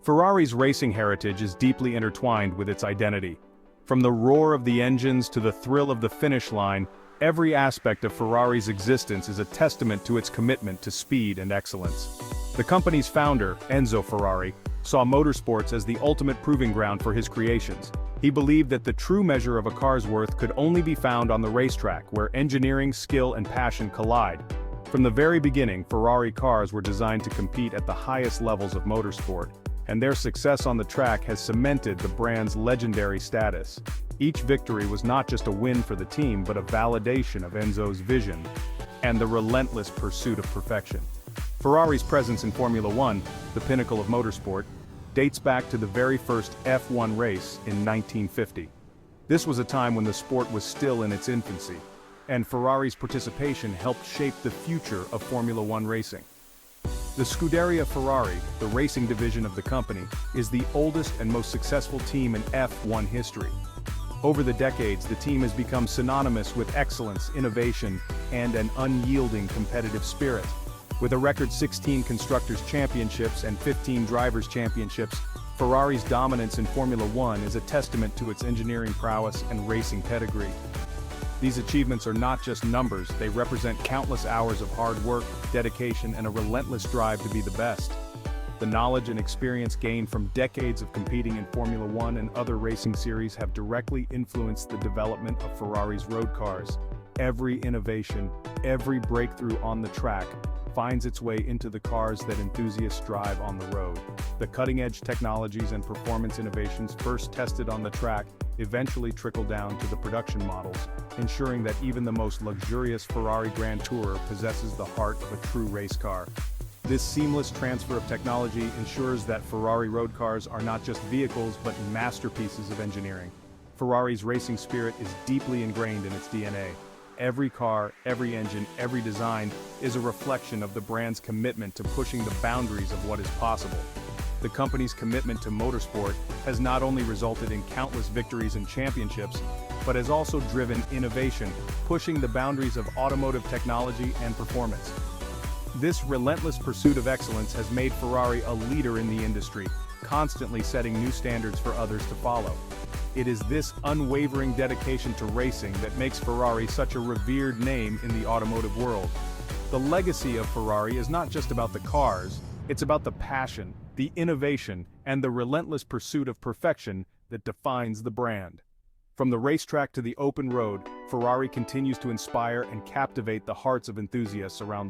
Ferrari's racing heritage is deeply intertwined with its identity. From the roar of the engines to the thrill of the finish line, every aspect of Ferrari's existence is a testament to its commitment to speed and excellence. The company's founder, Enzo Ferrari, saw motorsports as the ultimate proving ground for his creations. He believed that the true measure of a car's worth could only be found on the racetrack, where engineering, skill, and passion collide. From the very beginning, Ferrari cars were designed to compete at the highest levels of motorsport, and their success on the track has cemented the brand's legendary status. Each victory was not just a win for the team but a validation of Enzo's vision and the relentless pursuit of perfection. Ferrari's presence in Formula One, the pinnacle of motorsport, dates back to the very first F1 race in 1950. This was a time when the sport was still in its infancy, and Ferrari's participation helped shape the future of Formula One racing. The Scuderia Ferrari, the racing division of the company, is the oldest and most successful team in F1 history. Over the decades, the team has become synonymous with excellence, innovation, and an unyielding competitive spirit. With a record 16 Constructors' Championships and 15 Drivers' Championships, Ferrari's dominance in Formula One is a testament to its engineering prowess and racing pedigree. These achievements are not just numbers, they represent countless hours of hard work, dedication, and a relentless drive to be the best. The knowledge and experience gained from decades of competing in Formula One and other racing series have directly influenced the development of Ferrari's road cars. Every innovation, every breakthrough on the track, finds its way into the cars that enthusiasts drive on the road. The cutting-edge technologies and performance innovations first tested on the track eventually trickle down to the production models, ensuring that even the most luxurious Ferrari Grand Tourer possesses the heart of a true race car. This seamless transfer of technology ensures that Ferrari road cars are not just vehicles but masterpieces of engineering. Ferrari's racing spirit is deeply ingrained in its DNA. Every car, every engine, every design is a reflection of the brand's commitment to pushing the boundaries of what is possible. The company's commitment to motorsport has not only resulted in countless victories and championships, but has also driven innovation, pushing the boundaries of automotive technology and performance. This relentless pursuit of excellence has made Ferrari a leader in the industry, constantly setting new standards for others to follow. It is this unwavering dedication to racing that makes Ferrari such a revered name in the automotive world. The legacy of Ferrari is not just about the cars, it's about the passion, the innovation, and the relentless pursuit of perfection that defines the brand. From the racetrack to the open road, Ferrari continues to inspire and captivate the hearts of enthusiasts around the world.